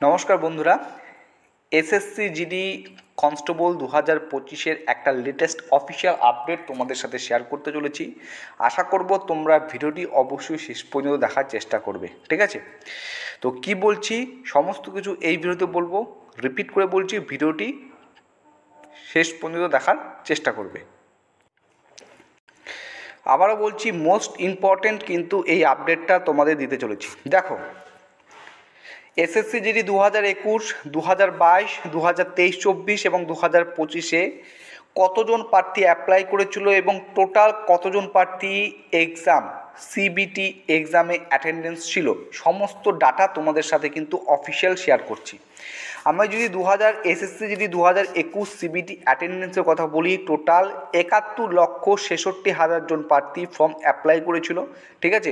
নমস্কার বন্ধুরা, SSC GD constable 2025-এর একটা লেটেস্ট অফিসিয়াল আপডেট তোমাদের সাথে শেয়ার করতে চলেছি। আশা করব তোমরা ভিডিওটি অবশ্যই শেষ পর্যন্ত দেখার চেষ্টা করবে, ঠিক আছে? তো কি বলছি সমস্ত কিছু এই ভিডিওতে বলবো, রিপিট করে বলছি, ভিডিওটি শেষ পর্যন্ত দেখার চেষ্টা করবে। আবারও বলছি, মোস্ট ইম্পর্ট্যান্ট কিন্তু এই আপডেটটা তোমাদের দিতে চলেছি। দেখো, এসএসসি জিডি 2021, 2022, 2023-24 এবং 2025-এ কতজন প্রার্থী অ্যাপ্লাই করেছিল এবং টোটাল কতজন প্রার্থী এক্সাম সিবিটি এক্সামে অ্যাটেন্ডেন্স ছিল, সমস্ত ডাটা তোমাদের সাথে কিন্তু অফিসিয়াল শেয়ার করছি। আমরা যদি এসএসসি জিডি 2021 সিবিটি অ্যাটেন্ডেন্সের কথা বলি, টোটাল 71,66,000 জন প্রার্থী ফর্ম অ্যাপ্লাই করেছিল, ঠিক আছে?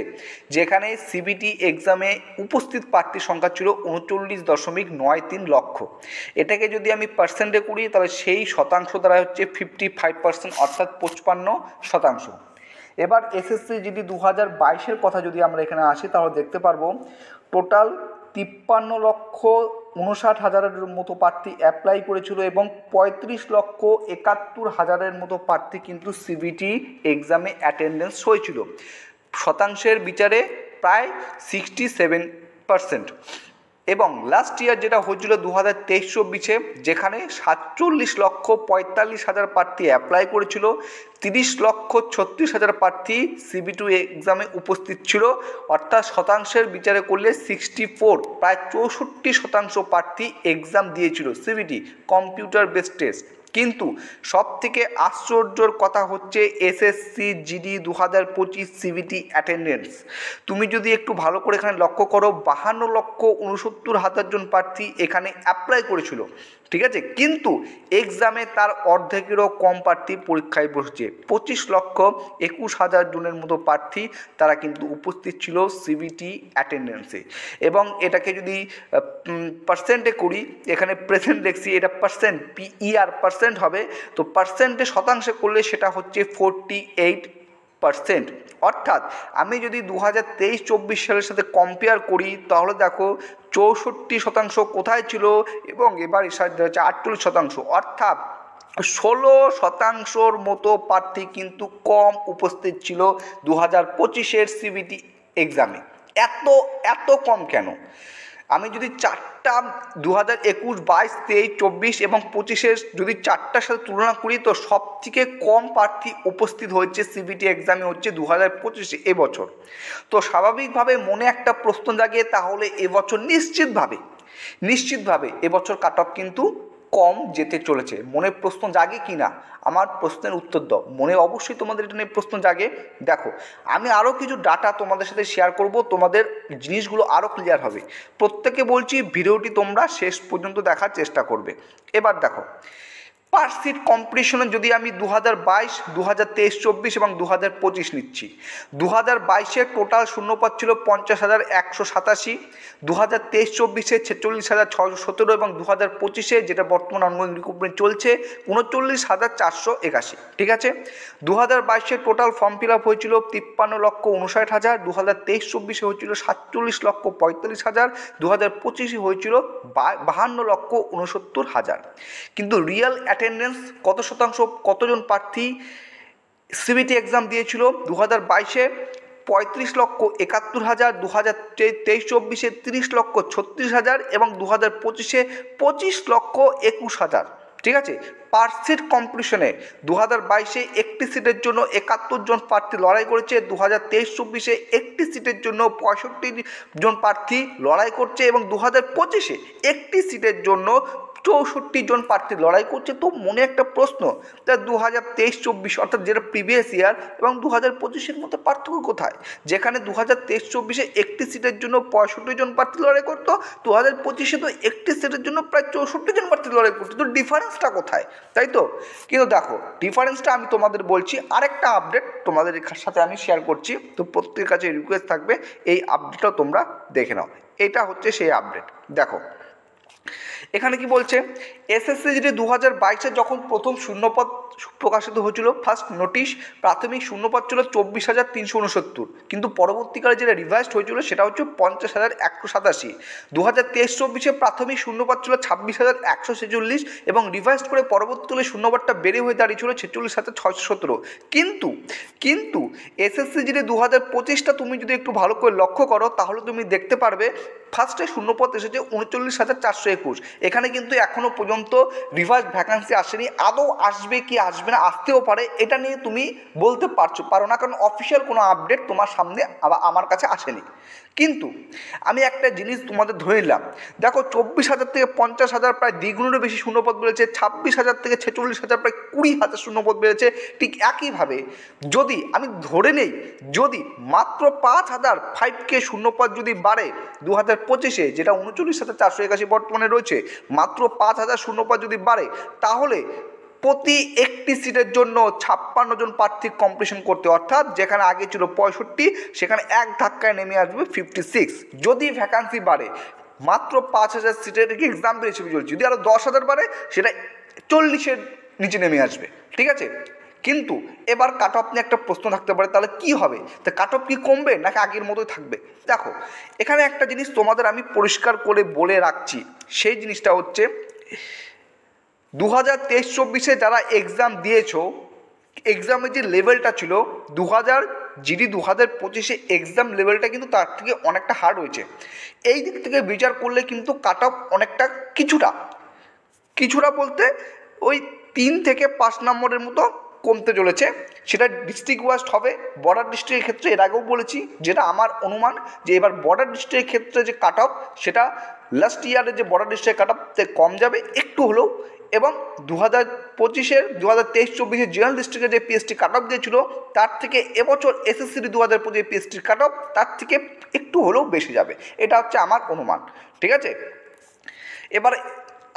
যেখানে সিবিটি এক্সামে উপস্থিত প্রার্থীর সংখ্যা ছিল 39.93 লক্ষ। এটাকে যদি আমি পার্সেন্টে করি তাহলে সেই শতাংশ দ্বারা হচ্ছে 55%, অর্থাৎ 55%। এবার এসএসসি জিডি 2022-এর কথা যদি আমরা এখানে আসি তাহলে দেখতে পারবো টোটাল 53,59,000 মতো প্রার্থী অ্যাপ্লাই করেছিল এবং 35,71,000 মতো প্রার্থী কিন্তু সিবিটি এক্সামে অ্যাটেন্ডেন্স হয়েছিল। শতাংশের বিচারে প্রায় 67%। এবং লাস্ট ইয়ার যেটা হয়েছিল 2023-24-এ, যেখানে 47,45,000 প্রার্থী অ্যাপ্লাই করেছিল, 30,36,000 প্রার্থী সিবিটি এক্সামে উপস্থিত ছিল, অর্থাৎ শতাংশের বিচারে করলে 64, প্রায় 64% প্রার্থী এক্সাম দিয়েছিল সিবিটি কম্পিউটার বেসড টেস্ট। কিন্তু সবথেকে আশ্চর্যর কথা হচ্ছে এসএসসি জিডি 2025 সিবিটি অ্যাটেন্ডেন্স। তুমি যদি একটু ভালো করে এখানে লক্ষ্য করো, 52,69,000 জন প্রার্থী এখানে অ্যাপ্লাই করেছিল, ঠিক আছে? কিন্তু এক্সামে তার অর্ধেকেরও কম প্রার্থী পরীক্ষায় বসেছে। 25,21,000 জনের মতো প্রার্থী তারা কিন্তু উপস্থিত ছিল সিবিটি অ্যাটেন্ডেন্সে। এবং এটাকে যদি পার্সেন্টে করি, এখানে প্রেজেন্ট দেখছি, এটা পার্সেন্ট পিইআর পার্সেন্ট হবে, তো পার্সেন্টে শতাংশে করলে সেটা হচ্ছে 48%। অর্থাৎ আমি যদি 2023-24 সালের সাথে কম্পেয়ার করি তাহলে দেখো 64% কোথায় ছিল এবং এবার এসে হচ্ছে 48%, অর্থাৎ 16% মতো প্রার্থী কিন্তু কম উপস্থিত ছিল 2025-এর সিবিটি এক্সামে। এত কম কেন? আমি যদি চারটা 2021, 22, 23, 24 এবং 25-এর যদি চারটার সাথে তুলনা করি তো সবথেকে কম প্রার্থী উপস্থিত হয়েছে সিবিটি এক্সামে হচ্ছে 2025-এ এবছর। তো স্বাভাবিকভাবে মনে একটা প্রশ্ন জাগে, তাহলে এবছর নিশ্চিতভাবে এবছর কাট অফ কিন্তু কম যেতে চলেছে। মনে প্রশ্ন জাগে কি না? আমার প্রশ্নের উত্তর দাও। মনে অবশ্যই তোমাদের এটা নিয়ে প্রশ্ন জাগে। দেখো, আমি আরও কিছু ডাটা তোমাদের সাথে শেয়ার করব, তোমাদের জিনিসগুলো আরও ক্লিয়ার হবে। প্রত্যেকে বলছি ভিডিওটি তোমরা শেষ পর্যন্ত দেখার চেষ্টা করবে। এবার দেখো, পার সিট কম্পিটিশনে যদি আমি 2022, 2023-24 এবং 2025 নিচ্ছি, 2022-এ টোটাল শূন্যপদ ছিল 50,187, 2023-24-এ 46,617 এবং 2025-এ যেটা বর্তমান অনগোয়িং রিক্রুটমেন্ট চলছে 39,481, ঠিক আছে? 2022-এ টোটাল ফর্ম ফিল আপ হয়েছিল 53,59,000, 2023-24-এ হয়েছিল 47,45,000, 2025-এ হয়েছিল 52,69,000। কিন্তু রিয়েল অ্যাটেন্ডেন্স কত শতাংশ, কতজন প্রার্থী সিবিটি এক্সাম দিয়েছিল? 2022-এ 35,71,000, 2023-24-এ 30,36,000 এবং 2025-এ 25,21,000, ঠিক আছে? পার সিট কম্পিটিশনে 2022-এ একটি সিটের জন্য 71 জন প্রার্থী লড়াই করেছে, 2023-24-এ একটি সিটের জন্য 65 জন প্রার্থী লড়াই করছে এবং 2025-এ একটি সিটের জন্য 64 জন প্রার্থী লড়াই করছে। তো মনে একটা প্রশ্ন, তা 2023-24 অর্থাৎ যেটা প্রিভিয়াস ইয়ার এবং 2025-এর মধ্যে পার্থক্য কোথায়? যেখানে 2023-24-এ একটি সিটের জন্য 65 জন প্রার্থী লড়াই করতো, 2025-এ তো একটি সিটের জন্য প্রায় 64 জন প্রার্থী লড়াই করতো। তো ডিফারেন্সটা কোথায়, তাই তো? কিন্তু দেখো, ডিফারেন্সটা আমি তোমাদের বলছি, আরেকটা আপডেট তোমাদের সাথে আমি শেয়ার করছি। তো প্রত্যেকের কাছে রিকোয়েস্ট থাকবে এই আপডেটটাও তোমরা দেখে নাও। এটা হচ্ছে সেই আপডেট। দেখো, এখানে কি বলছে, এসএসসি জিডি 2022-এ যখন প্রকাশিত হয়েছিল ফার্স্ট নোটিশ, প্রাথমিক শূন্যপদ ছিল 24,369, কিন্তু পরবর্তীকালে যেটা রিভাইজড হয়েছিল সেটা হচ্ছে 50,187। 2023-24 প্রাথমিক শূন্যপদ ছিল 26,146 এবং রিভাইজড করে পরবর্তীকালে শূন্যপদটা বেড়ে হয়ে দাঁড়িয়েছিল 46,617। কিন্তু এসএসসি জিডি 2025টা তুমি যদি একটু ভালো করে লক্ষ্য করো তাহলে তুমি দেখতে পারবে ফার্স্টে শূন্যপদ এসেছে 39,421। এখানে কিন্তু এখনও পর্যন্ত রিভার্স ভ্যাকান্সি আসেনি। আদৌ আসবে কি আসবে না, আসতেও পারে, এটা নিয়ে তুমি বলতে পারো না, কারণ অফিসিয়াল কোনো আপডেট তোমার সামনে আমার কাছে আসেনি। কিন্তু আমি একটা জিনিস তোমাদের ধরে নিলাম, দেখো 24,000 থেকে 50,000 প্রায় দ্বিগুণেরও বেশি শূন্যপদ বেড়েছে, 26,000 থেকে 46,000 প্রায় 20,000 শূন্যপদ বেড়েছে। ঠিক একইভাবে যদি আমি ধরে নেই, যদি মাত্র 5,000 5K শূন্যপদ যদি বাড়ে 2025-এ, যেটা 39,481 বর্তমানে রয়েছে, মাত্র 5,000 শূন্যপদ যদি বাড়ে, তাহলে প্রতি একটি সিটের জন্য 56 জন প্রার্থী কম্পিটিশন করতে, অর্থাৎ যেখানে আগে ছিল 65 সেখানে এক ধাক্কায় নেমে আসবে 56। যদি ভ্যাকান্সি বাড়ে, মাত্র 5,000 সিটের এক্সাম বেরিয়েছে বলছি, যদি আরও 10,000 বাড়ে সেটা 40-এর নিচে নেমে আসবে। ঠিক আছে, কিন্তু এবার কাট অফ নিয়ে একটা প্রশ্ন থাকতে পারে, তাহলে কি হবে? তা কাট অফ কি কমবে নাকি আগের মতোই থাকবে? দেখো, এখানে একটা জিনিস তোমাদের আমি পরিষ্কার করে বলে রাখছি, সেই জিনিসটা হচ্ছে 2023-24 যারা এক্সাম দিয়েছো, এক্সামের যে লেভেলটা ছিল 2025 এক্সাম লেভেলটা কিন্তু তার থেকে অনেকটা হার্ড হয়েছে। এই দিক থেকে বিচার করলে কিন্তু কাট অফ অনেকটা কিছুটা বলতে ওই 3 থেকে 5 নম্বরের মতো কমতে চলেছে। সেটা ডিস্ট্রিক্ট ওয়াইজ হবে। বর্ডার ডিস্ট্রিক্টের ক্ষেত্রে এর আগেও বলেছি, যেটা আমার অনুমান যে এবার বর্ডার ডিস্ট্রিক্টের ক্ষেত্রে যে কাট অফ, সেটা লাস্ট ইয়ারের যে বর্ডার ডিস্ট্রিক্ট কাট অফতে কম যাবে একটু হলেও, এবং 2023-24 জেনারেল ডিস্ট্রিক্টের যে পিএসটি কাট অফ দিয়েছিল তার থেকে এবছর এসএসসি 2025 পিএসটির কাট অফ তার থেকে একটু হলেও বেশি যাবে, এটা হচ্ছে আমার অনুমান। ঠিক আছে, এবার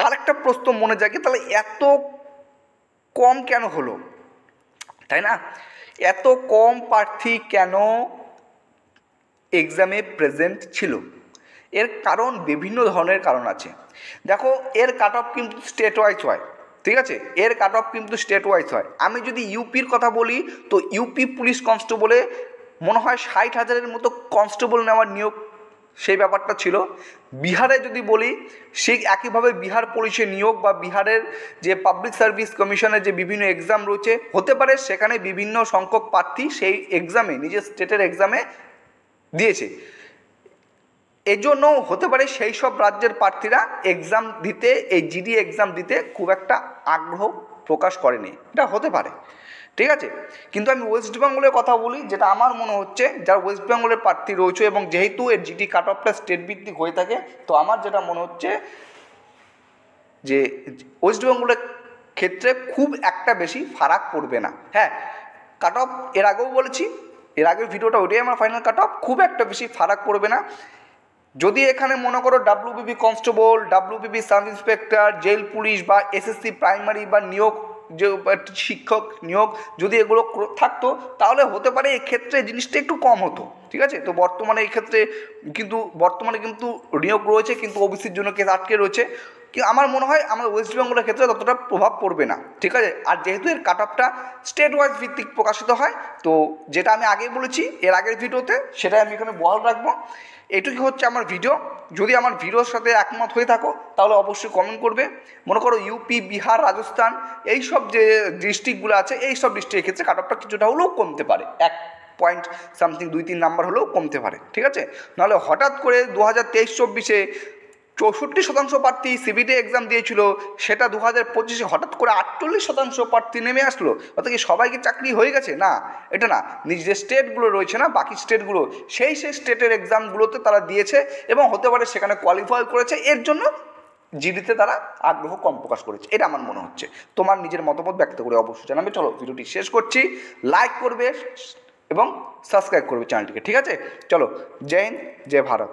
আরেকটা প্রশ্ন মনে জাগে, তাহলে এত কম কেন হলো, তাই না? এত কম প্রার্থী কেন এক্সামে প্রেজেন্ট ছিল? এর কারণ বিভিন্ন ধরনের কারণ আছে। দেখো, এর কাট অফ কিন্তু স্টেট ওয়াইজ হয়। ঠিক আছে, এর কাট অফ কিন্তু স্টেট ওয়াইজ হয়। আমি যদি ইউপির কথা বলি, তো ইউপি পুলিশ কনস্টেবলে মনে হয় 60,000-এর মতো কনস্টেবল নেওয়ার নিয়োগ, সেই ব্যাপারটা ছিল। বিহারে যদি বলি, সেই একইভাবে বিহার পুলিশে নিয়োগ বা বিহারের যে পাবলিক সার্ভিস কমিশনের যে বিভিন্ন এক্সাম রয়েছে, হতে পারে সেখানে বিভিন্ন সংখ্যক প্রার্থী সেই এক্সামে, নিজের স্টেটের এক্সামে দিয়েছে। এজন্য হতে পারে সেই সব রাজ্যের প্রার্থীরা এক্সাম দিতে, এই জিডি এক্সাম দিতে খুব একটা আগ্রহ প্রকাশ করেনি, এটা হতে পারে। ঠিক আছে, কিন্তু আমি ওয়েস্ট বেঙ্গলের কথা বলি, যেটা আমার মনে হচ্ছে, যারা ওয়েস্ট বেঙ্গলের প্রার্থী রয়েছে এবং যেহেতু এর জিডি কাট অফটা স্টেট ভিত্তিক হয়ে থাকে, তো আমার যেটা মনে হচ্ছে যে ওয়েস্ট বেঙ্গলের ক্ষেত্রে খুব একটা বেশি ফারাক পড়বে না। হ্যাঁ, কাট অফ এর আগেও বলেছি, এর আগের ভিডিওটা ওইটাই আমার ফাইনাল কাট অফ, খুব একটা বেশি ফারাক পড়বে না। যদি এখানে মনে করো WBP constable, WBP sub inspector, jail police বা এসএসসি প্রাইমারি বা নিয়োগ, যে শিক্ষক নিয়োগ যদি এগুলো থাকতো, তাহলে হতে পারে এক্ষেত্রে জিনিসটা একটু কম হতো। ঠিক আছে, তো বর্তমানে এই ক্ষেত্রে কিন্তু নিয়োগ রয়েছে, কিন্তু ওবিসির জন্য কেস আটকে রয়েছে। কিন্তু আমার মনে হয় আমার ওয়েস্ট বেঙ্গলের ক্ষেত্রে ততটা প্রভাব পড়বে না। ঠিক আছে, আর যেহেতু এর কাট অফটা স্টেট ওয়াইজ ভিত্তিক প্রকাশিত হয়, তো যেটা আমি আগে বলেছি এর আগের ভিডিওতে, সেটাই আমি এখানে বহাল রাখবো। এটুকুই হচ্ছে আমার ভিডিও। যদি আমার ভিডিওর সাথে একমত হয়ে থাকো তাহলে অবশ্যই কমেন্ট করবে। মনে করো ইউপি, বিহার, রাজস্থান, এই সব যে ডিস্ট্রিক্টগুলো আছে, এই সব ডিস্ট্রিক্টের ক্ষেত্রে কাট অফটা কিছুটা হলেও কমতে পারে, 1 পয়েন্ট সামথিং 2-3 নাম্বার হলেও কমতে পারে। ঠিক আছে, নাহলে হঠাৎ করে 2023-24 64% প্রার্থী সিবিটি এক্সাম দিয়েছিল, সেটা 2025 হঠাৎ করে 48% প্রার্থী নেমে আসলো। অর্থাৎ কি সবাইকে চাকরি হয়ে গেছে? না, এটা না। যে স্টেটগুলো রয়েছে না, বাকি স্টেটগুলো, সেই স্টেটের এক্সামগুলোতে তারা দিয়েছে এবং হতে পারে সেখানে কোয়ালিফাই করেছে, এর জন্য জিডিতে তারা আগ্রহ কম প্রকাশ করেছে, এটা আমার মনে হচ্ছে। তোমার নিজের মতামত ব্যক্ত করে অবশ্যই জানাবে। চলো, ভিডিওটি শেষ করছি। লাইক করবে এবং সাবস্ক্রাইব করবে চ্যানেলটিকে। ঠিক আছে, চলো, জয় হিন্দ, জয় ভারত।